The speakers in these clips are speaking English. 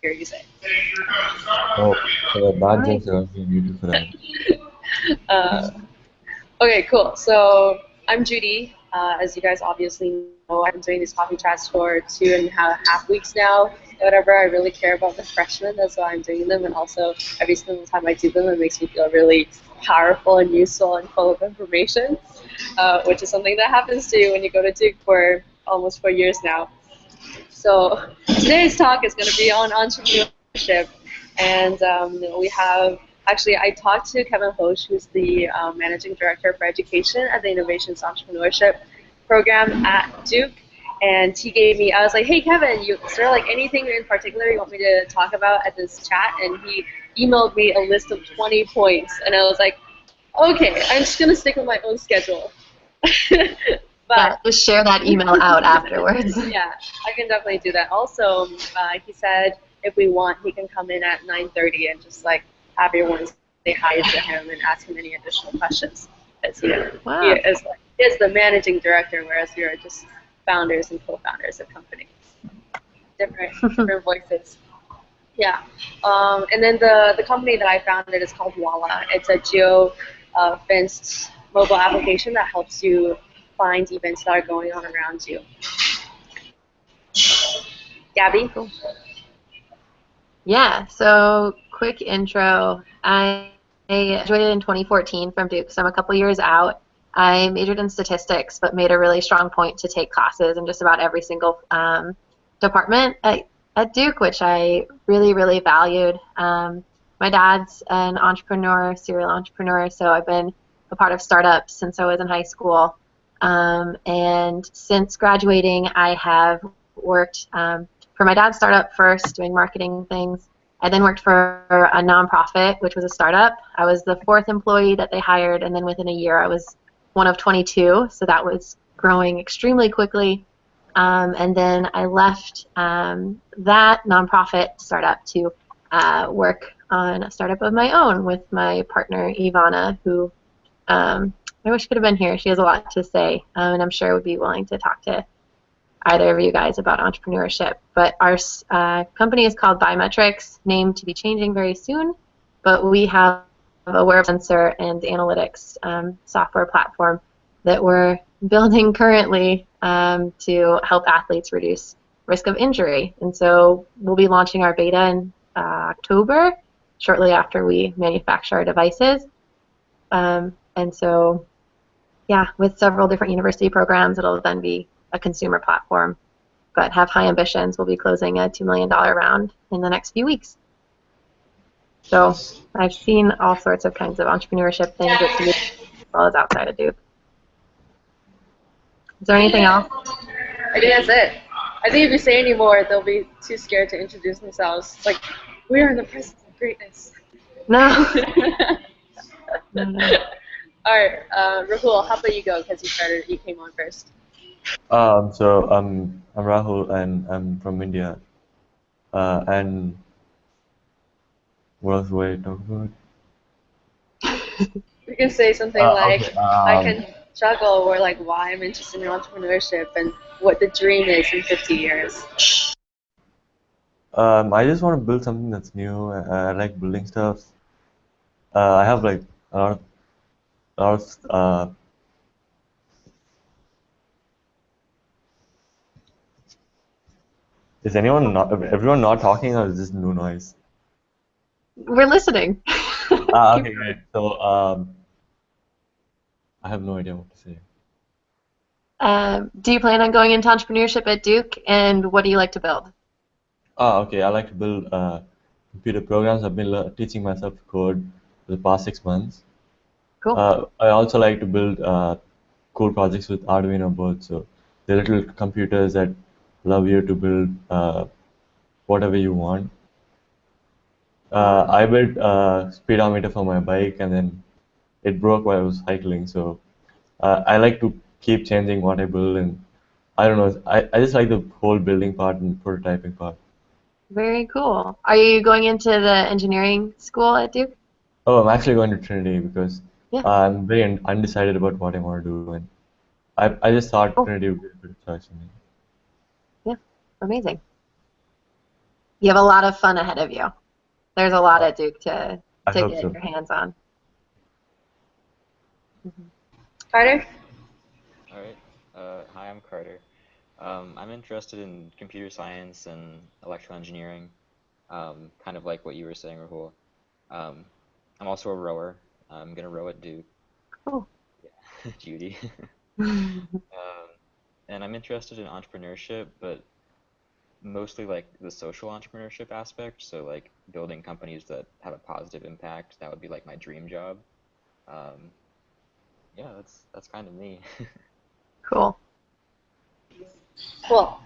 hear you say. Oh, bad jokes are on YouTube for that. Uh, okay, cool. So I'm Judy. As you guys obviously know, I've been doing these coffee chats for 2.5 weeks now. Whatever, I really care about the freshmen. That's why I'm doing them. And also, every single time I do them, it makes me feel really powerful and useful and full of information, which is something that happens to you when you go to Duke for almost 4 years now. So today's talk is going to be on entrepreneurship, and we have actually I talked to Kevin Hosch, who's the managing director for education at the Innovations Entrepreneurship program at Duke, and he gave me. I was like, hey Kevin, is there like anything in particular you want me to talk about at this chat? And he emailed me a list of 20 points, and I was like, okay, I'm just going to stick with my own schedule. Yeah, just share that email out afterwards. Yeah, I can definitely do that. Also, he said if we want, he can come in at 9:30 and just like have everyone say hi to him and ask him any additional questions. Because Wow. he is the managing director, whereas we are just founders and co-founders of companies. Different voices. Yeah. And then the company that I founded is called Walla. It's a geo-fenced mobile application that helps you find events that are going on around you. Gabby? Cool. Yeah, so quick intro. I graduated in 2014 from Duke, so I'm a couple years out. I majored in statistics, but made a really strong point to take classes in just about every single department at Duke, which I really, really valued. My dad's an entrepreneur, serial entrepreneur, so I've been a part of startups since I was in high school. And since graduating, I have worked for my dad's startup first, doing marketing things. I then worked for a nonprofit, which was a startup. I was the 4th employee that they hired, and then within a year I was one of 22, so that was growing extremely quickly. And then I left that nonprofit startup to work on a startup of my own with my partner, Ivana, who I wish could have been here. She has a lot to say, and I'm sure would be willing to talk to either of you guys about entrepreneurship. But our company is called BioMetrix, named to be changing very soon. But we have a wearable sensor and analytics software platform that we're building currently to help athletes reduce risk of injury. And so we'll be launching our beta in October, shortly after we manufacture our devices. And so, yeah, with several different university programs, it'll then be a consumer platform, but have high ambitions. We'll be closing a $2 million round in the next few weeks. So I've seen all sorts of kinds of entrepreneurship things at Duke as well as outside of Duke. Is there anything else? I think that's it. I think if you say any more, they'll be too scared to introduce themselves. It's like, we are in the presence of greatness. No. No. All right, Rahul, how about you go? Because you came on first. So I'm Rahul and I'm from India. And what else do I talk about? You can say something like, Okay. I can juggle, or like why I'm interested in entrepreneurship and what the dream is in 50 years. I just want to build something that's new. I like building stuff. I have like a lot of is everyone not talking, or is this new noise? We're listening. Okay, great. So I have no idea what to say. Do you plan on going into entrepreneurship at Duke, and what do you like to build? Okay. I like to build computer programs. I've been teaching myself to code for the past 6 months. Cool. I also like to build cool projects with Arduino boards. So they're little computers that allow you to build whatever you want. I built a speedometer for my bike, and then it broke while I was cycling. So I like to keep changing what I build, and I don't know. I just like the whole building part and prototyping part. Very cool. Are you going into the engineering school at Duke? Oh, I'm actually going to Trinity because Yeah. I'm very undecided about what I want to do, and I just thought Cool. Trinity would be a good choice for me. Yeah, amazing. You have a lot of fun ahead of you. There's a lot at Duke to I hope get so. your hands on. Carter? All right. Hi, I'm Carter. I'm interested in computer science and electrical engineering, kind of like what you were saying, Rahul. Um, I'm also a rower. I'm gonna row at Duke. Cool. Yeah, Judy. Um, and I'm interested in entrepreneurship, but mostly like the social entrepreneurship aspect. So like building companies that have a positive impact. That would be like my dream job. Um, yeah, that's kind of me. Cool. Cool.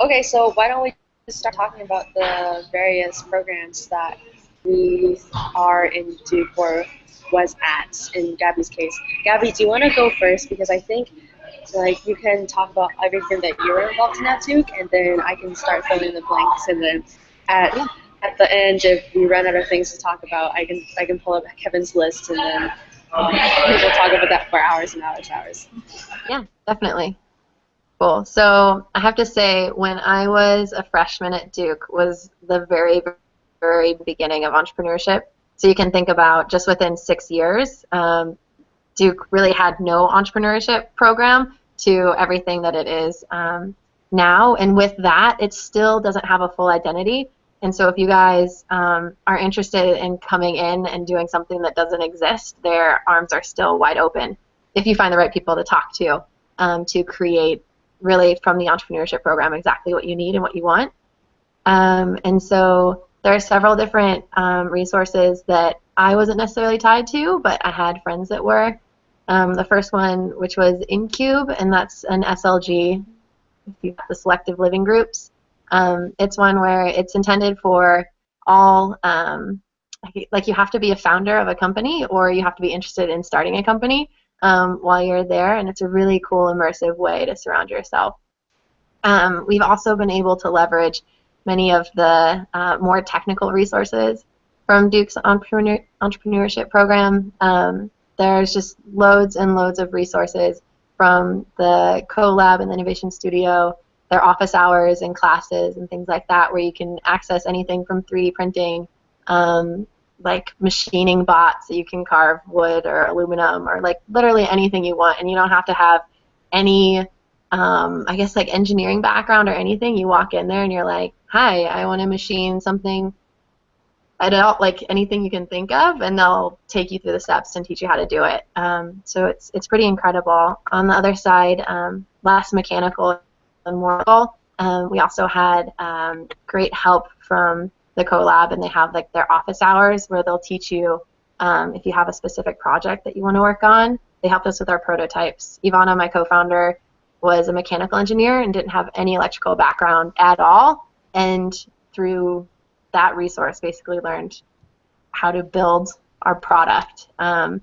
Okay, so why don't we just start talking about the various programs that we are in Duke or was at in Gabby's case. Gabby, do you want to go first? Because I think like you can talk about everything that you were involved in at Duke, and then I can start filling in the blanks, and then at the end, if we run out of things to talk about, I can pull up Kevin's list, and then we'll talk about that for hours and hours and hours. Yeah, definitely. Cool. So I have to say, when I was a freshman at Duke was the very, very beginning of entrepreneurship. So you can think about just within 6 years, Duke really had no entrepreneurship program to everything that it is now. And with that, it still doesn't have a full identity. And so if you guys are interested in coming in and doing something that doesn't exist, their arms are still wide open if you find the right people to talk to create really from the entrepreneurship program exactly what you need and what you want. And so there are several different resources that I wasn't necessarily tied to, but I had friends that were. The first one, which was Incube, and that's an SLG, if you've got the selective living groups. It's one where it's intended for all, like you have to be a founder of a company or you have to be interested in starting a company while you're there, and it's a really cool, immersive way to surround yourself. We've also been able to leverage many of the more technical resources from Duke's entrepreneurship program. There's just loads and loads of resources from the co-lab and the innovation studio, their office hours and classes and things like that, where you can access anything from 3D printing, like machining bots that you can carve wood or aluminum or like literally anything you want, and you don't have to have any I guess like engineering background or anything. You walk in there and you're like, hi, I want to machine something. I don't like anything you can think of, and they'll take you through the steps and teach you how to do it. So it's pretty incredible. On the other side, less mechanical and more we also had great help from the co-lab, and they have like their office hours where they'll teach you if you have a specific project that you want to work on. They helped us with our prototypes. Ivana, my co-founder, was a mechanical engineer and didn't have any electrical background at all, and through that resource basically learned how to build our product. And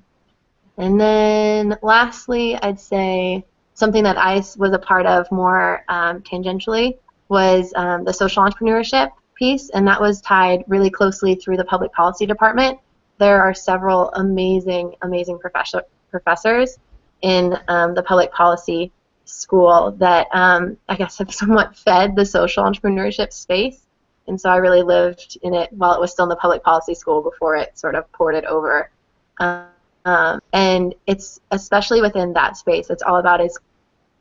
then lastly, I'd say something that I was a part of more tangentially was the social entrepreneurship piece, and that was tied really closely through the public policy department. There are several amazing, amazing professors in the public policy school that I guess have somewhat fed the social entrepreneurship space. And so I really lived in it while it was still in the public policy school before it sort of ported over. And it's especially within that space, it's all about its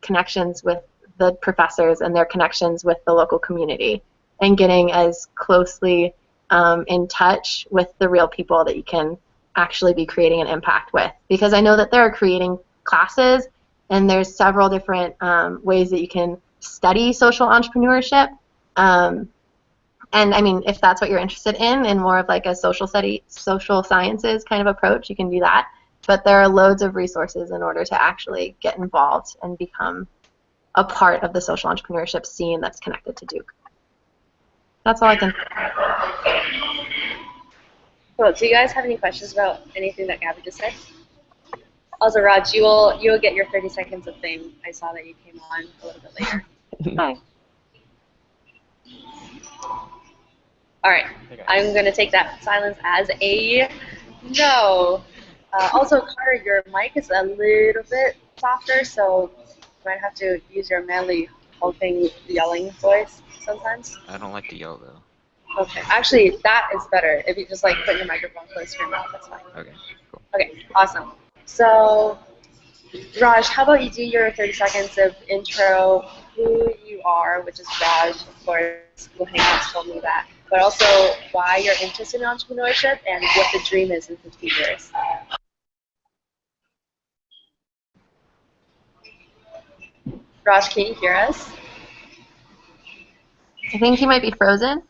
connections with the professors and their connections with the local community and getting as closely in touch with the real people that you can actually be creating an impact with. Because I know that there are creating classes and there's several different ways that you can study social entrepreneurship. And I mean, if that's what you're interested in more of like a social sciences kind of approach, you can do that. But there are loads of resources in order to actually get involved and become a part of the social entrepreneurship scene that's connected to Duke. That's all I can say. Cool. Do you guys have any questions about anything that Gabby just said? Also, Raj, you'll get your 30 seconds of fame. I saw that you came on a little bit later. Hi. All right, I'm going to take that silence as a no. Also, Carter, your mic is a little bit softer, so you might have to use your manly hulking, yelling voice sometimes? I don't like to yell though. Okay, actually, that is better. If you just like put your microphone close to your mouth, that's fine. Okay, cool. Okay, awesome. So, Raj, how about you do your 30 seconds of intro, who you are, which is Raj, of course, Google Hangouts told me that, but also why you're interested in entrepreneurship and what the dream is in 15 years. Raj, can you hear us? I think he might be frozen.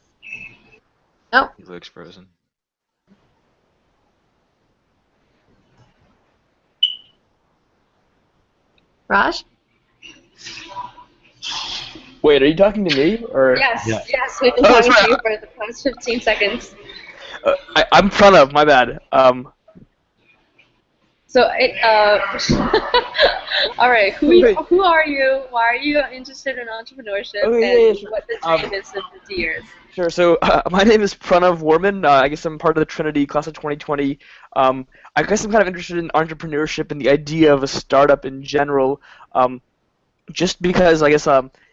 Nope. He looks frozen. Raj? Wait, are you talking to me or? Yes, Yeah. yes, we've been Oh, that's talking to right. you for the past 15 seconds. I'm Pranav. My bad. So, all right, Wait. who are you? Why are you interested in entrepreneurship, Oh, and yeah, sure. what the dream is in 50 years? Sure. So my name is Pranav Warman. I guess I'm part of the Trinity class of 2020. I guess I'm kind of interested in entrepreneurship and the idea of a startup in general. Just because I guess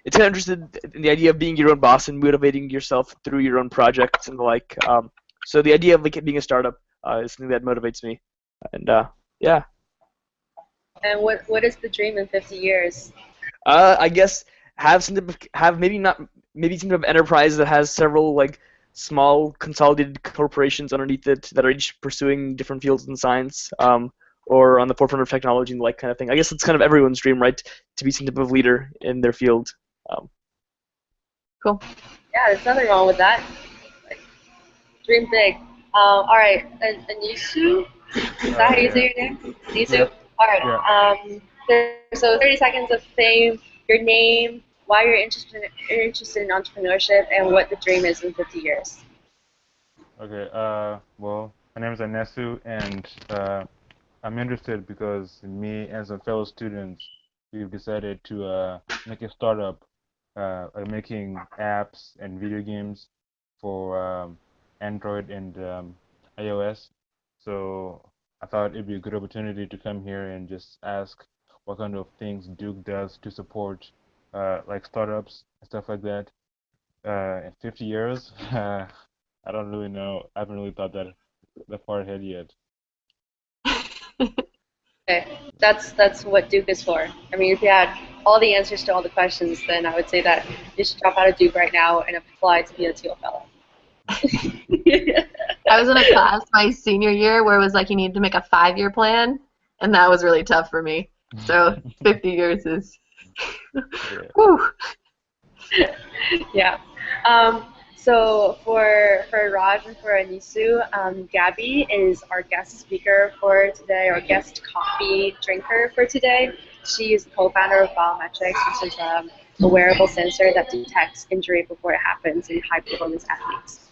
it's kind of interested in the idea of being your own boss and motivating yourself through your own projects and the like. So the idea of like being a startup is something that motivates me. And yeah. And what is the dream in 50 years? I guess have maybe some type of enterprise that has several like small consolidated corporations underneath it that are each pursuing different fields in science, or on the forefront of technology and the like kind of thing. I guess it's kind of everyone's dream, right, to be some type of leader in their field. Cool. Yeah, there's nothing wrong with that. Like, dream big. All right, Anisu, is that how you say your name? Anisu? Yeah. All right. So 30 seconds of fame, your name, why you're interested in entrepreneurship, and what the dream is in 50 years. Okay. Well, my name is Anesu, and I'm interested because me and some fellow students, we've decided to make a startup, making apps and video games for Android and iOS. So I thought it'd be a good opportunity to come here and just ask what kind of things Duke does to support like startups and stuff like that. In 50 years, I don't really know. I haven't really thought that far ahead yet. Okay, that's what Duke is for. I mean, if you had all the answers to all the questions, then I would say that you should drop out of Duke right now and apply to be a Teal Fellow. I was in a class my senior year where it was like you needed to make a 5-year plan, and that was really tough for me. So 50 years is, whew. Yeah. So for Raj and for Anisu, Gabby is our guest speaker for today, or guest coffee drinker for today. She is the co-founder of BioMetrix, which is a wearable sensor that detects injury before it happens in high-performance athletes.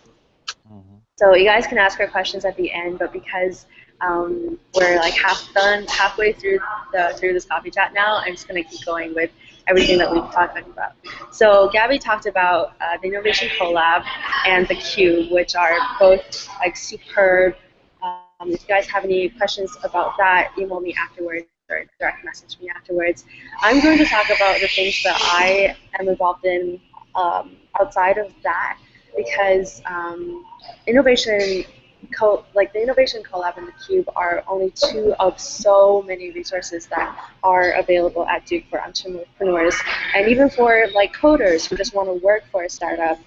So you guys can ask her questions at the end, but because we're like halfway through this coffee chat now, I'm just going to keep going with everything that we've talked about. So Gabby talked about the Innovation Collab and the Cube, which are both like superb. If you guys have any questions about that, email me afterwards or direct message me afterwards. I'm going to talk about the things that I am involved in outside of that, because the Innovation Collab and the Cube are only two of so many resources that are available at Duke for entrepreneurs, and even for like coders who just want to work for a startup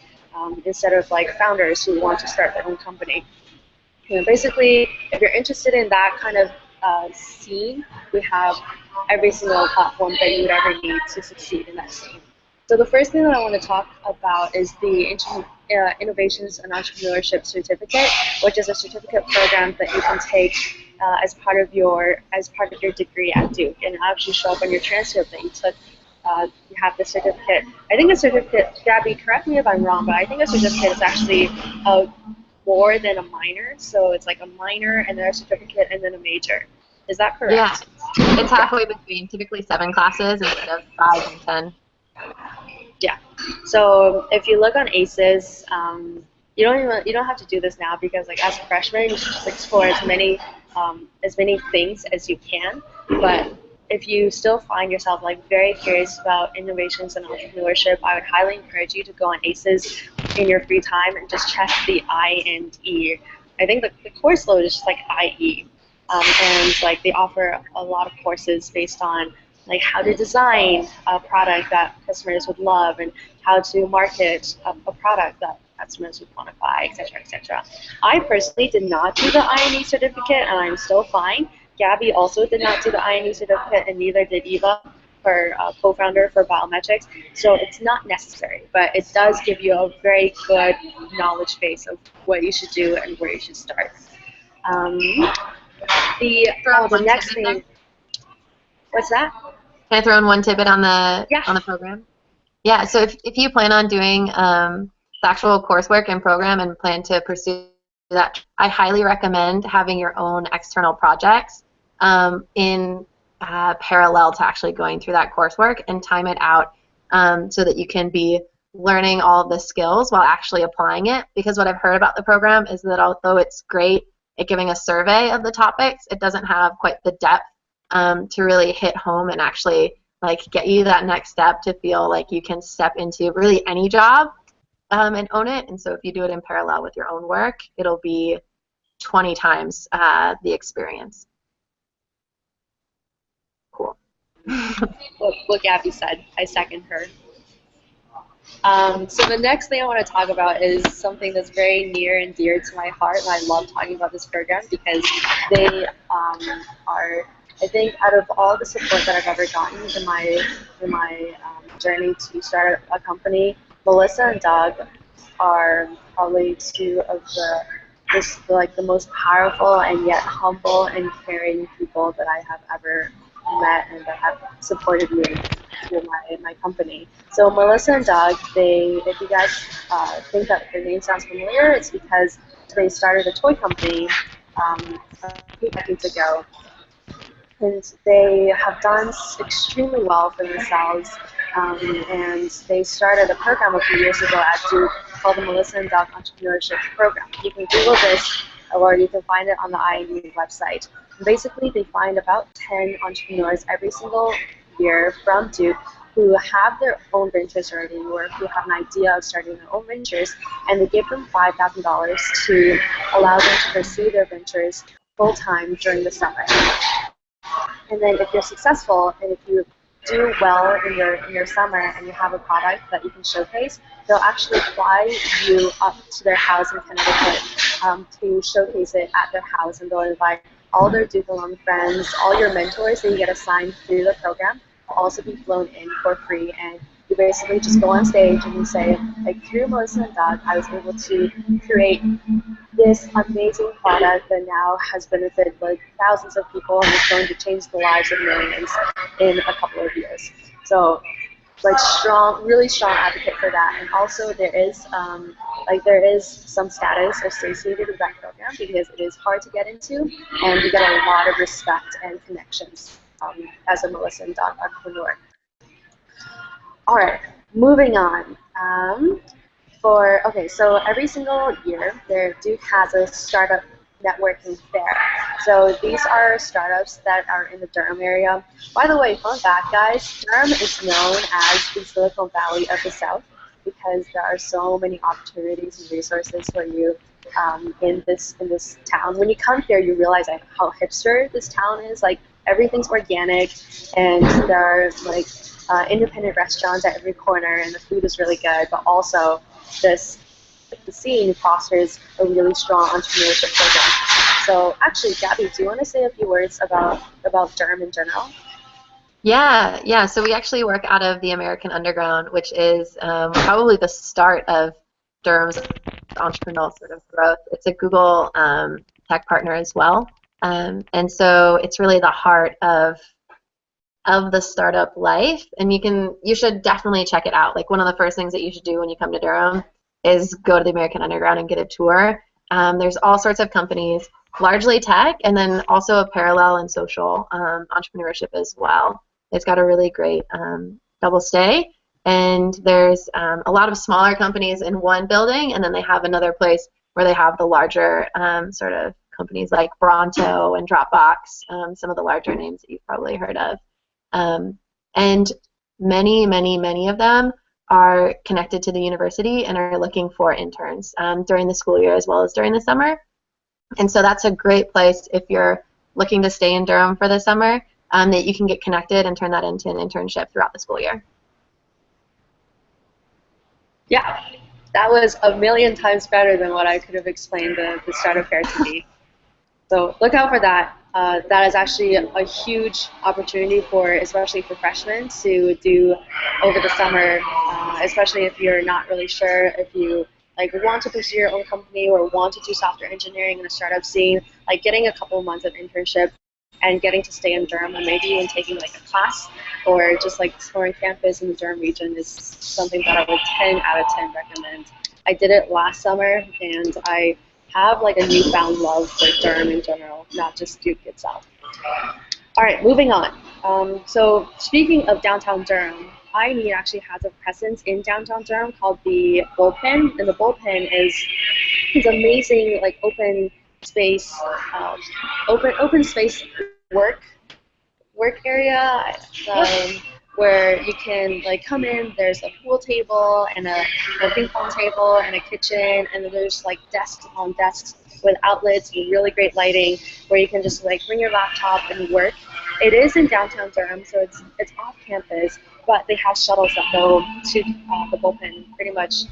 instead of like founders who want to start their own company. You know, basically, if you're interested in that kind of scene, we have every single platform that you would ever need to succeed in that scene. So the first thing that I want to talk about is the Innovations and Entrepreneurship Certificate, which is a certificate program that you can take as part of your degree at Duke, and it'll actually show up on your transcript that you took. You have the certificate. I think a certificate, Gabby, correct me if I'm wrong, but I think a certificate is actually more than a minor. So it's like a minor and then a certificate and then a major. Is that correct? Yeah, it's halfway between, typically 7 classes instead of 5 and 10. Yeah. So if you look on ACES, you don't have to do this now, because like as a freshman, you should just explore as many things as you can. But if you still find yourself like very curious about innovations and entrepreneurship, I would highly encourage you to go on ACES in your free time and just check the I and E. I think the course load is just like IE, and like they offer a lot of courses based on like how to design a product that customers would love and how to market a product that customers would want to buy, etc., etc. I personally did not do the INE certificate, and I'm still fine. Gabby also did not do the INE certificate, and neither did Eva, her co-founder for BioMetrix. So it's not necessary, but it does give you a very good knowledge base of what you should do and where you should start. The next thing. What's that? Can I throw in one tidbit on the Yeah. program? Yeah. So if you plan on doing the actual coursework and program and plan to pursue that, I highly recommend having your own external projects in parallel to actually going through that coursework, and time it out so that you can be learning all of the skills while actually applying it. Because what I've heard about the program is that although it's great at giving a survey of the topics, it doesn't have quite the depth to really hit home and actually like get you that next step to feel like you can step into really any job and own it. And so if you do it in parallel with your own work, it'll be 20 times the experience. Cool. What Gabby said, I second her. So the next thing I want to talk about is something that's very near and dear to my heart, and I love talking about this program because they are, I think, out of all the support that I've ever gotten in my journey to start a company, Melissa and Doug are probably two of the most powerful and yet humble and caring people that I have ever met and that have supported me through my company. So Melissa and Doug, if you guys think that their name sounds familiar, it's because they started a toy company a few decades ago. And they have done extremely well for themselves, and they started a program a few years ago at Duke called the Melissa and Doug Entrepreneurship Program. You can Google this, or you can find it on the INU website. And basically, they find about 10 entrepreneurs every single year from Duke who have their own ventures already, or who have an idea of starting their own ventures, and they give them $5,000 to allow them to pursue their ventures full-time during the summer. And then if you're successful and if you do well in your summer and you have a product that you can showcase, they'll actually fly you up to their house in Connecticut to showcase it at their house, and they'll invite all their Duke alum friends, all your mentors that you get assigned through the program will also be flown in for free. And you basically just go on stage and you say, like, through Melissa and Doug, I was able to create this amazing product that now has benefited like thousands of people and is going to change the lives of millions in a couple of years. So, like, really strong advocate for that. And also there is some status associated with that program because it is hard to get into, and you get a lot of respect and connections as a Melissa and Doug entrepreneur. All right, moving on. So every single year, Duke has a startup networking fair. So these are startups that are in the Durham area. By the way, fun fact, guys, Durham is known as the Silicon Valley of the South because there are so many opportunities and resources for you in this town. When you come here, you realize how hipster this town is. Like, everything's organic, and there are like independent restaurants at every corner, and the food is really good. But also, the scene fosters a really strong entrepreneurship program. So, actually, Gabby, do you want to say a few words about Durham in general? Yeah. So we actually work out of the American Underground, which is probably the start of Durham's entrepreneurial sort of growth. It's a Google tech partner as well, and so it's really the heart of the startup life. And you should definitely check it out. Like, one of the first things that you should do when you come to Durham is go to the American Underground and get a tour. There's all sorts of companies, largely tech, and then also a parallel and social entrepreneurship as well. It's got a really great double stay, and there's a lot of smaller companies in one building, and then they have another place where they have the larger sort of companies like Bronto and Dropbox, some of the larger names that you've probably heard of. And many of them are connected to the university and are looking for interns during the school year as well as during the summer. And so that's a great place if you're looking to stay in Durham for the summer, that you can get connected and turn that into an internship throughout the school year. Yeah, that was a million times better than what I could have explained the startup fair to be. So look out for that. That is actually a huge opportunity for, especially for freshmen, to do over the summer, especially if you're not really sure if you like want to pursue your own company or want to do software engineering in a startup scene. Like getting a couple of months of internship and getting to stay in Durham, and maybe even taking like a class or just like exploring campus in the Durham region is something that I would 10 out of 10 recommend. I did it last summer, and I have like a newfound love for Durham in general, not just Duke itself. All right, moving on. So speaking of downtown Durham, IME actually has a presence in downtown Durham called the Bullpen, and the Bullpen is amazing, like open space, open space work area. Where you can like come in, there's a pool table and a ping pong table and a kitchen, and then there's like desks on desks with outlets and really great lighting where you can just like bring your laptop and work. It is in downtown Durham, so it's off campus, but they have shuttles that go to the Bullpen pretty much,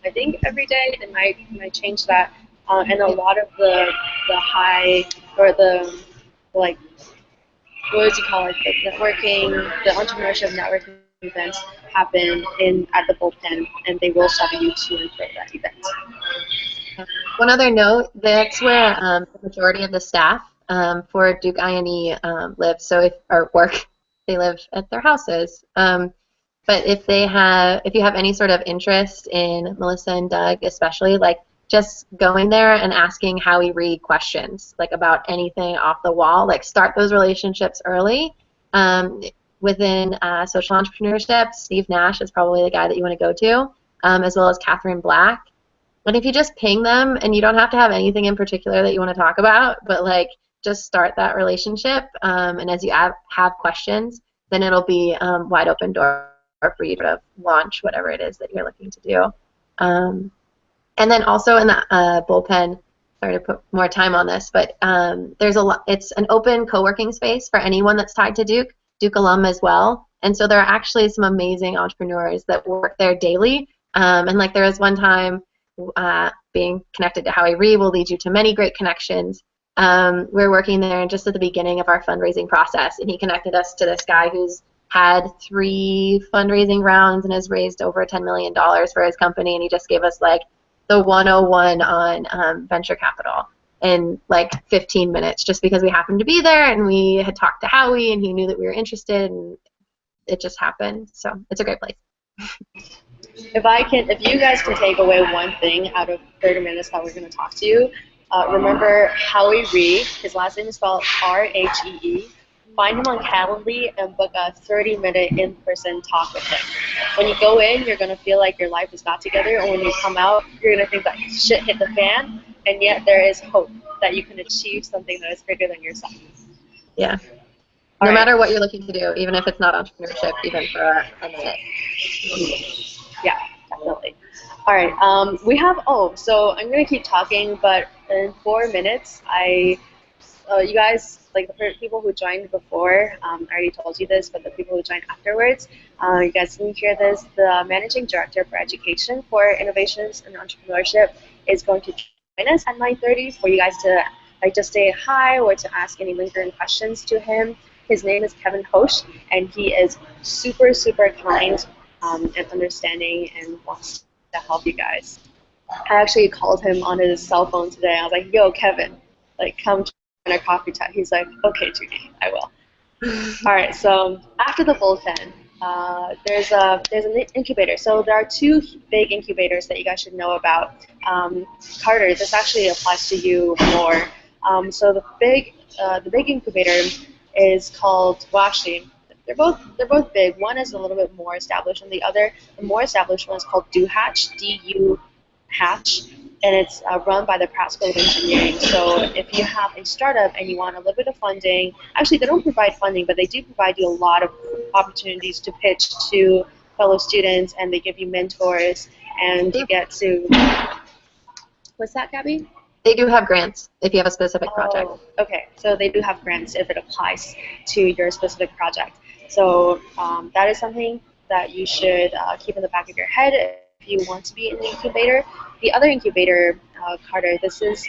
I think every day. They might change that, and a lot of the high or the like, what would you call it, the networking, the entrepreneurship networking events happen at the Bullpen, and they will shuttle you to and from that event. One other note, that's where the majority of the staff for Duke INE live, or work. They live at their houses. But if you have any sort of interest in Melissa and Doug, especially, like just going there and asking Howie Reed questions, like about anything off the wall, like start those relationships early. Within social entrepreneurship, Steve Nash is probably the guy that you want to go to, as well as Catherine Black. And if you just ping them, and you don't have to have anything in particular that you want to talk about, but like just start that relationship, and as you have questions, then it'll be wide open door for you to launch whatever it is that you're looking to do. And then also in the Bullpen, sorry to put more time on this, but it's an open co-working space for anyone that's tied to Duke alum as well. And so there are actually some amazing entrepreneurs that work there daily. And like there was one time, being connected to Howie Reed will lead you to many great connections. We're working there just at the beginning of our fundraising process, and he connected us to this guy who's had 3 fundraising rounds and has raised over $10 million for his company, and he just gave us like the 101 on venture capital in like 15 minutes, just because we happened to be there and we had talked to Howie and he knew that we were interested, and it just happened. So it's a great place. If you guys can take away one thing out of 30 minutes that we're going to talk to you, remember Howie Reed. His last name is spelled R-H-E-E. Find him on Calendly and book a 30-minute in-person talk with him. When you go in, you're going to feel like your life is not together, and when you come out, you're going to think that shit hit the fan, and yet there is hope that you can achieve something that is bigger than yourself. Yeah. No matter what you're looking to do, even if it's not entrepreneurship, even for a minute. Yeah, definitely. All right. So I'm going to keep talking, but in 4 minutes, you guys, like the people who joined before, I already told you this, but the people who joined afterwards, you guys didn't hear this. The Managing Director for Education for Innovations and Entrepreneurship is going to join us at 9:30 for you guys to like just say hi or to ask any lingering questions to him. His name is Kevin Hosch, and he is super, super kind and understanding and wants to help you guys. I actually called him on his cell phone today. I was like, yo, Kevin, like come in a coffee chat. He's like, okay, Judy, I will. All right, so after the Bullpen, there's an incubator. So there are 2 big incubators that you guys should know about. Carter, this actually applies to you more. So the big incubator is called, well, actually, they're both big. One is a little bit more established than the other. The more established one is called Do Hatch, D-U Hatch. and it's run by the Pratt School of Engineering. So if you have a startup and you want a little bit of funding, actually they don't provide funding, but they do provide you a lot of opportunities to pitch to fellow students, and they give you mentors, and you get to, what's that, Gabby? They do have grants if you have a specific project. Oh, okay. So they do have grants if it applies to your specific project. So that is something that you should keep in the back of your head if you want to be in the incubator. The other incubator, Carter, this is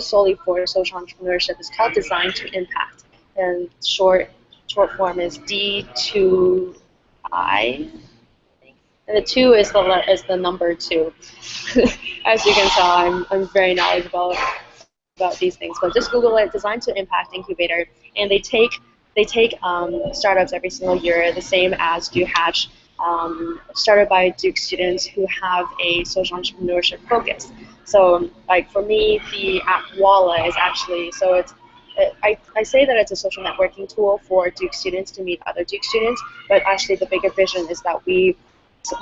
solely for social entrepreneurship. It's called Design to Impact, and short form is D2I. And the 2 is the number 2. As you can tell, I'm very knowledgeable about these things. But just Google it, Design to Impact Incubator, and they take startups every single year, the same as Do Hatch, started by Duke students who have a social entrepreneurship focus. So, like for me, the app Walla is actually, I say that it's a social networking tool for Duke students to meet other Duke students, but actually the bigger vision is that we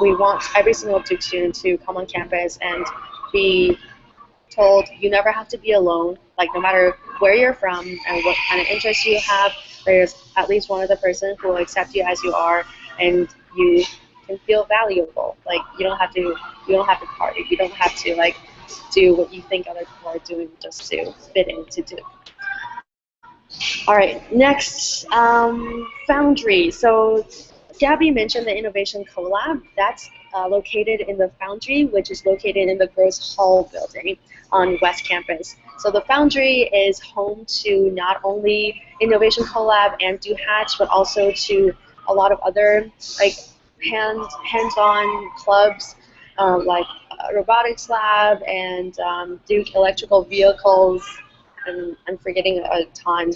want every single Duke student to come on campus and be told you never have to be alone. Like no matter where you're from and what kind of interests you have, there's at least one other person who will accept you as you are, and you can feel valuable. Like you don't have to party. You don't have to like do what you think other people are doing just to fit into Duke. All right, next, Foundry. So Gabby mentioned the Innovation Collab. That's located in the Foundry, which is located in the Gross Hall building on West Campus. So the Foundry is home to not only Innovation Collab and Do Hatch, but also to a lot of other like hands-on clubs, like Robotics Lab and Duke Electrical Vehicles. And I'm forgetting a ton,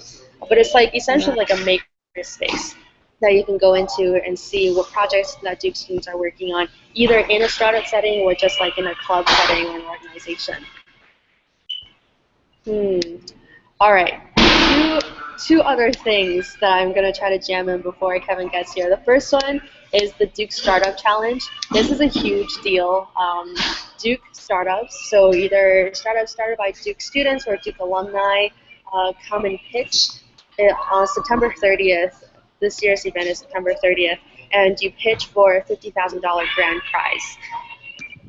but it's like essentially like a maker space that you can go into and see what projects that Duke students are working on, either in a startup setting or just like in a club setting or an organization. All right, two other things that I'm going to try to jam in before Kevin gets here. The first one is the Duke Startup Challenge. This is a huge deal. Duke startups, so either startups started by Duke students or Duke alumni, come and pitch on September 30th. This year's event is September 30th, and you pitch for a $50,000 grand prize.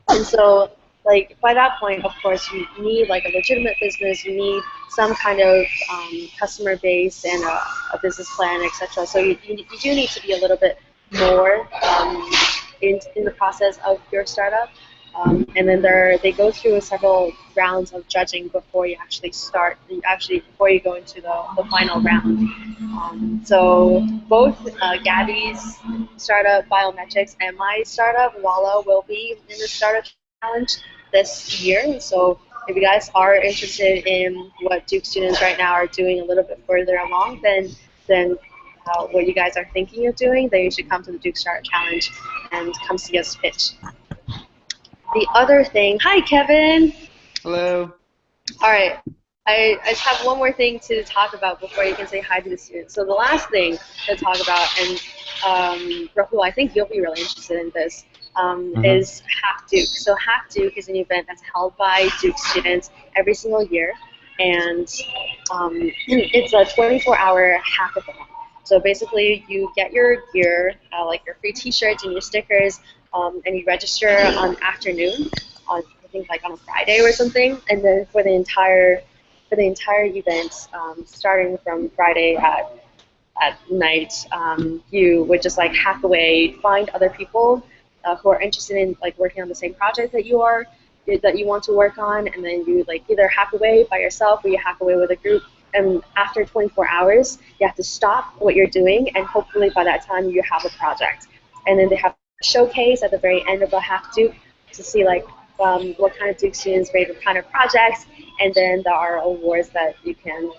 And so, like by that point, of course, you need like a legitimate business. You need some kind of customer base and a business plan, etc. So you do need to be a little bit more in the process of your startup. And then they go through several rounds of judging before you actually start. Before you go into the final round. So both Gabby's startup, BioMetrix, and my startup, Walla, will be in the startup challenge this year. So if you guys are interested in what Duke students right now are doing a little bit further along than what you guys are thinking of doing, then you should come to the Duke Startup Challenge and come see us pitch. The other thing, hi Kevin. Hello. All right, I just have one more thing to talk about before you can say hi to the students. So the last thing to talk about, and Rahul, I think you'll be really interested in this, is Hack Duke. So Hack Duke is an event that's held by Duke students every single year, and it's a 24-hour hackathon. So basically, you get your gear, like your free T-shirts and your stickers, and you register on afternoon, I think like on a Friday or something, and then for the entire event, starting from Friday at night, you would just like hack away, find other people who are interested in like working on the same project that you want to work on, and then you like either hack away by yourself or you hack away with a group. And after 24 hours, you have to stop what you're doing, and hopefully by that time you have a project. And then they have a showcase at the very end of the Hack Duke to see like what kind of Duke students made what kind of projects, and then there are awards that you can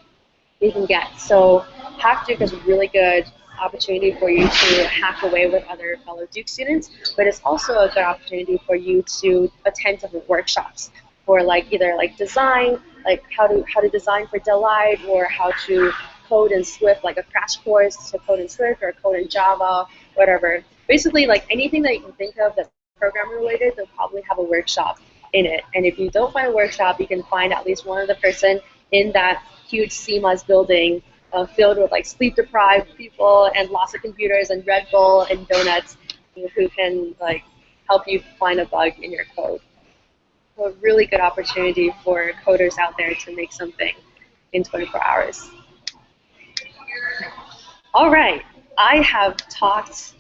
get. So Hack Duke is a really good opportunity for you to hack away with other fellow Duke students, but it's also a good opportunity for you to attend different workshops for like either like design, like how to design for Delight, or how to code in Swift, like a crash course to code in Swift or code in Java, whatever. Basically, like anything that you can think of that's programming related, they'll probably have a workshop. in it. And if you don't find a workshop, you can find at least one other person in that huge CMOS building filled with like sleep-deprived people and lots of computers and Red Bull and donuts who can like help you find a bug in your code. So a really good opportunity for coders out there to make something in 24 hours. All right, I have talked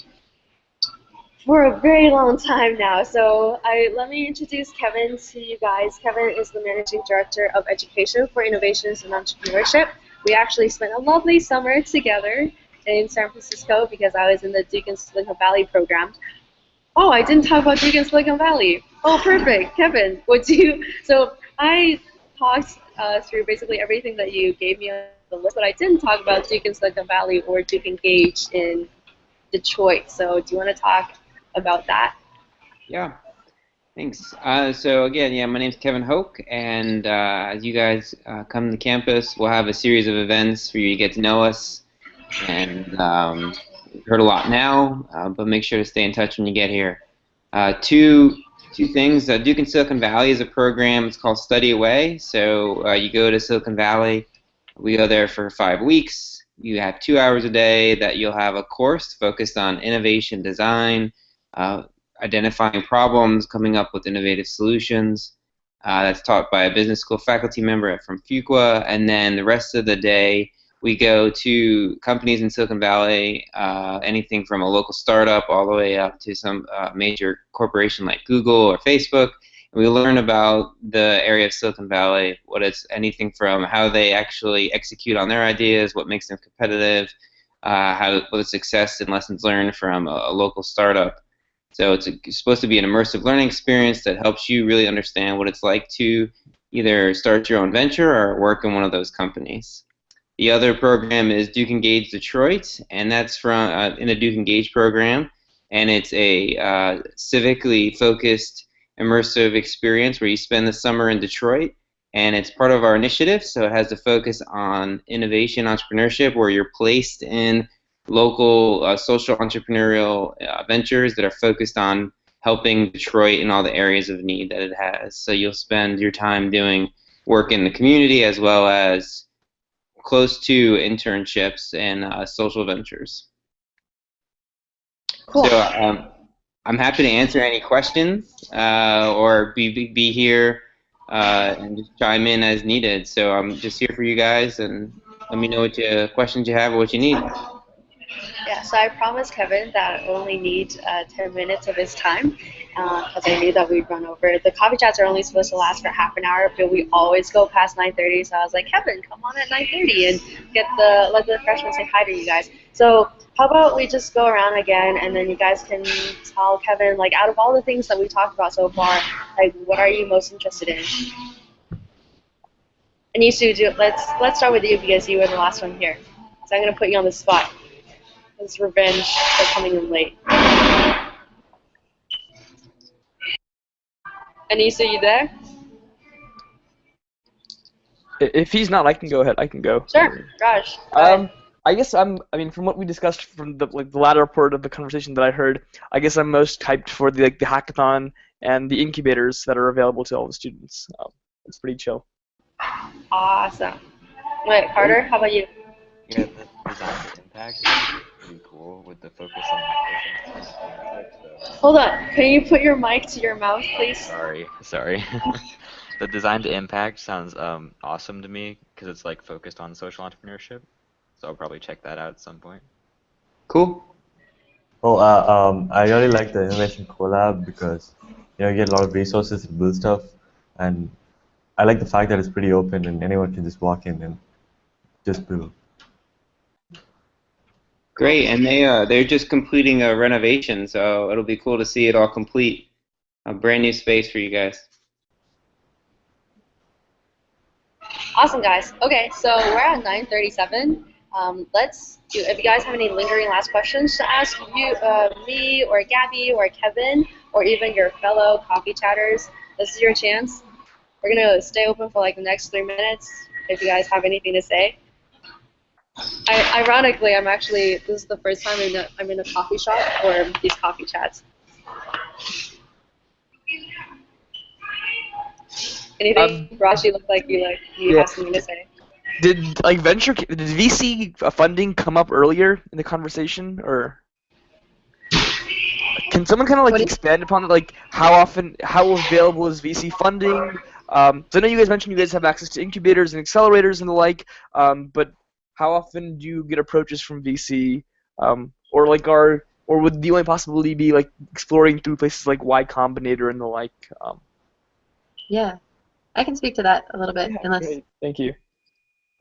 for a very long time now, so let me introduce Kevin to you guys. Kevin is the Managing Director of Education for Innovations and Entrepreneurship. We actually spent a lovely summer together in San Francisco because I was in the Duke and Silicon Valley program. Oh, I didn't talk about Duke and Silicon Valley. Oh, perfect. Kevin, so I talked through basically everything that you gave me on the list, but I didn't talk about Duke and Silicon Valley or Duke Engage in Detroit. So do you want to talk about that? Yeah, thanks. So again, yeah, my name's Kevin Hoke, and as you guys come to campus, we'll have a series of events for you to get to know us. And you've heard a lot now, but make sure to stay in touch when you get here. Two things. Duke and Silicon Valley is a program. It's called Study Away. So you go to Silicon Valley. We go there for 5 weeks. You have 2 hours a day that you'll have a course focused on innovation design, identifying problems, coming up with innovative solutions. That's taught by a business school faculty member from Fuqua. And then the rest of the day, we go to companies in Silicon Valley, anything from a local startup all the way up to some major corporation like Google or Facebook. And we learn about the area of Silicon Valley, anything from how they actually execute on their ideas, what makes them competitive, what is success and lessons learned from a local startup. So it's supposed to be an immersive learning experience that helps you really understand what it's like to either start your own venture or work in one of those companies. The other program is Duke Engage Detroit, and that's from in the Duke Engage program, and it's a civically focused immersive experience where you spend the summer in Detroit, and it's part of our initiative, so it has a focus on innovation, entrepreneurship, where you're placed in local social entrepreneurial ventures that are focused on helping Detroit in all the areas of need that it has. So you'll spend your time doing work in the community as well as close to internships and social ventures. Cool. So I'm happy to answer any questions or be here and just chime in as needed. So I'm just here for you guys, and let me know what questions you have or what you need. Yeah, so I promised Kevin that I only need 10 minutes of his time because I knew that we'd run over. The coffee chats are only supposed to last for half an hour, but we always go past 9:30. So I was like, Kevin, come on at 9:30 and let the freshmen say hi to you guys. So how about we just go around again, and then you guys can tell Kevin, like, out of all the things that we talked about so far, like, what are you most interested in? And you two, let's start with you because you were the last one here. So I'm gonna put you on the spot. It's revenge for coming in late. Anissa, you there? If he's not, I can go ahead. I can go. Sure, Raj. Go ahead. I guess I mean, from what we discussed from the latter part of the conversation that I heard, I guess I'm most hyped for the hackathon and the incubators that are available to all the students. It's pretty chill. Awesome. All right, Carter, how about you? Yeah, the design for impact is pretty cool with the focus on entrepreneurship. So. Hold on. Can you put your mic to your mouth, please? Sorry. The design to impact sounds awesome to me because it's like focused on social entrepreneurship. So I'll probably check that out at some point. Cool. Oh, I really like the innovation collab because you get a lot of resources to build stuff, and I like the fact that it's pretty open and anyone can just walk in and just build. Great, and they're just completing a renovation, so it'll be cool to see it all complete. A brand new space for you guys. Awesome, guys. Okay, so we're at 9:37. If you guys have any lingering last questions to ask me or Gabby or Kevin or even your fellow coffee chatters, this is your chance. We're gonna stay open for like the next 3 minutes if you guys have anything to say. Ironically, this is the first time I'm in a coffee shop for these coffee chats. Anything, Raj? You look like you Yeah. have something to say. Did VC funding come up earlier in the conversation, or can someone kind of like expand upon it? Like how available is VC funding? So I know you guys mentioned you guys have access to incubators and accelerators and the like, but how often do you get approaches from VC, or would the only possibility be like exploring through places like Y Combinator and the like? Yeah, I can speak to that a little bit. Great. Thank you.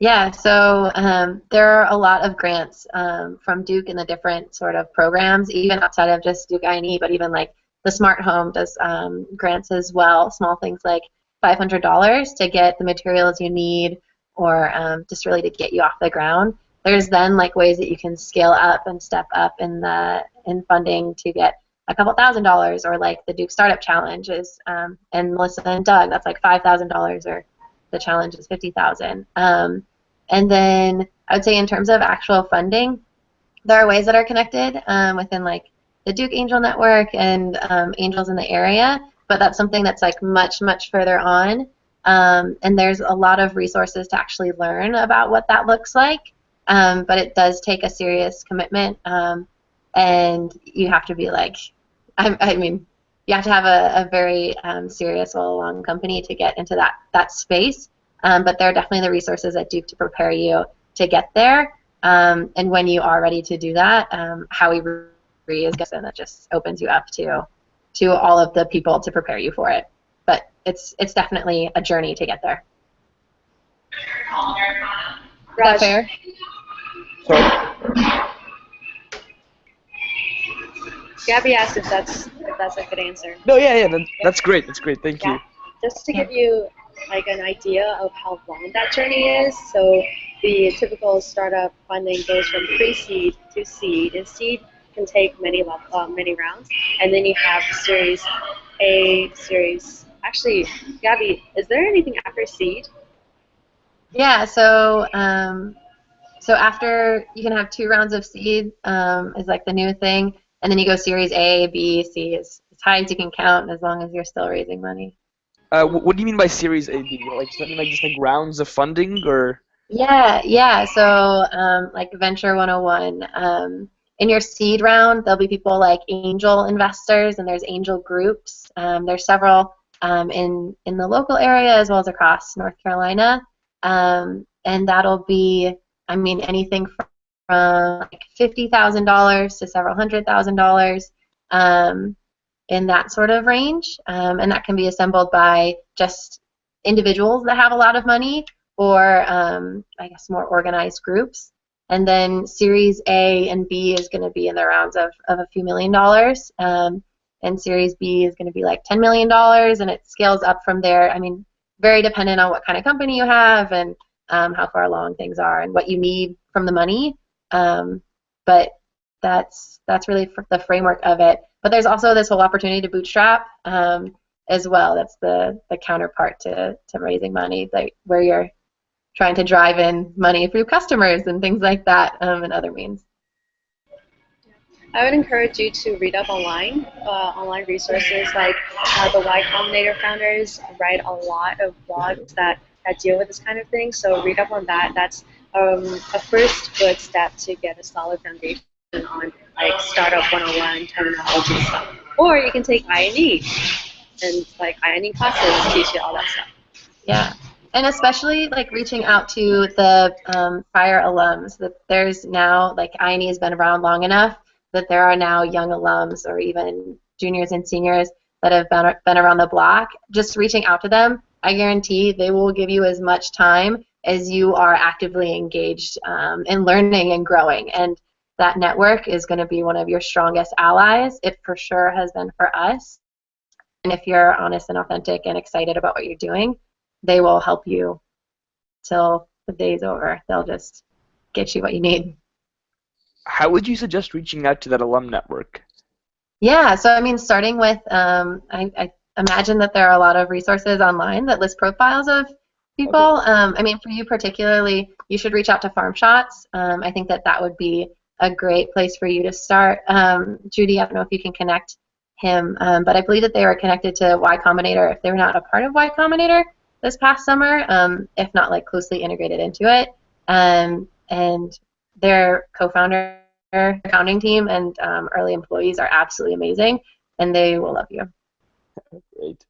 Yeah, so there are a lot of grants from Duke in the different sort of programs, even outside of just Duke I&E, but even like the Smart Home does grants as well, small things like $500 to get the materials you need or just really to get you off the ground. There's then like ways that you can scale up and step up in funding to get a couple $1,000s, or like the Duke Startup Challenge is, and Melissa and Doug, that's like $5,000, or the challenge is $50,000. And then I would say in terms of actual funding, there are ways that are connected within like the Duke Angel Network and angels in the area, but that's something that's like much, much further on. And there's a lot of resources to actually learn about what that looks like, but it does take a serious commitment, and you have to be like, I mean, you have to have a very serious, well-along company to get into that space. But there are definitely the resources at Duke to prepare you to get there. And when you are ready to do that, Howie is good, and that just opens you up to all of the people to prepare you for it. But it's definitely a journey to get there. Is that fair? Sorry. Gabby asked if that's a good answer. No, yeah, that's great. That's great. Thank you. Just to give you like an idea of how long that journey is, so the typical startup funding goes from pre-seed to seed, and seed can take many rounds, and then you have Series A, Series. Actually, Gabby, is there anything after seed? Yeah. So after you can have 2 rounds of seed is like the new thing, and then you go Series A, B, C as high as you can count, as long as you're still raising money. What do you mean by Series A, B? Like, does that mean like just like rounds of funding, or? Yeah. So like Venture 101, in your seed round, there'll be people like angel investors, and there's angel groups. There's several in the local area as well as across North Carolina, and that'll be, I mean, anything from like $50,000 to several $100,000. In that sort of range, and that can be assembled by just individuals that have a lot of money, or I guess more organized groups. And then Series A and B is going to be in the rounds of a few $1,000,000, and Series B is going to be like $10 million, and it scales up from there. I mean, very dependent on what kind of company you have and how far along things are and what you need from the money. But that's really the framework of it. But there's also this whole opportunity to bootstrap as well. That's the counterpart to raising money, like where you're trying to drive in money through customers and things like that, and other means. I would encourage you to read up online resources like the Y Combinator founders write a lot of blogs that deal with this kind of thing. So read up on that. That's a first good step to get a solid foundation on like Startup 101 terminology stuff. Or you can take I&E, and like I&E classes teach you all that stuff. Yeah, and especially like reaching out to the prior alums. That there's now, like, I&E has been around long enough that there are now young alums or even juniors and seniors that have been around the block. Just reaching out to them, I guarantee they will give you as much time as you are actively engaged in learning and growing. And that network is going to be one of your strongest allies. It for sure has been for us. And if you're honest and authentic and excited about what you're doing, they will help you till the day's over. They'll just get you what you need. How would you suggest reaching out to that alum network? Yeah, so I mean, starting with, I imagine that there are a lot of resources online that list profiles of people. Okay. I mean, for you particularly, you should reach out to Farm Shots. I think that would be a great place for you to start. Judy, I don't know if you can connect him, but I believe that they were connected to Y Combinator if they were not a part of Y Combinator. this past summer, if not like closely integrated into it. And their co-founder, founding team, and early employees are absolutely amazing, and they will love you. Great.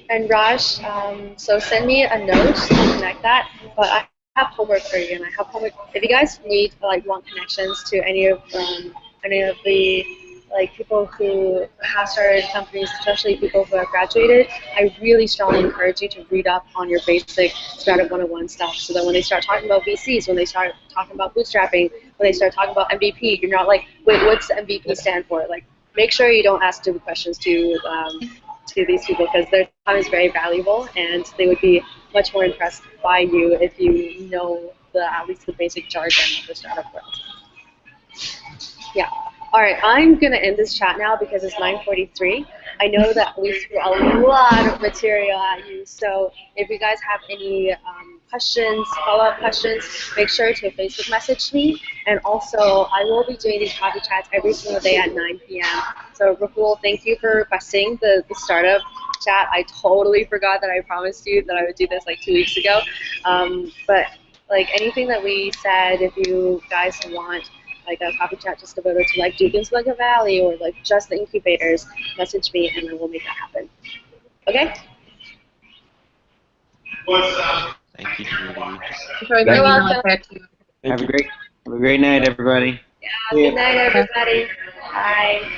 And Raj, so send me a note to connect that. But I have homework for you, and I have homework. If you guys need want connections to any of the people who have started companies, especially people who have graduated, I really strongly encourage you to read up on your basic Startup 101 stuff, so that when they start talking about VCs, when they start talking about bootstrapping, when they start talking about MVP, you're not like, wait, what's the MVP stand for? Like, make sure you don't ask stupid questions to these people, because their time is very valuable, and they would be much more impressed by you if you know at least the basic jargon of the startup world. Yeah. All right, I'm going to end this chat now because it's 9:43. I know that we threw a lot of material at you, so if you guys have any questions, follow-up questions, make sure to Facebook message me. And also, I will be doing these coffee chats every single day at 9 p.m. So, Rahul, thank you for requesting the startup chat. I totally forgot that I promised you that I would do this like 2 weeks ago. But anything that we said, if you guys want a coffee chat just devoted to Duke in Silicon Valley or just the incubators, message me and then we'll make that happen. Okay? Thank you, Judy. You're welcome. Have a great night, everybody. Yeah, good night, everybody. Bye.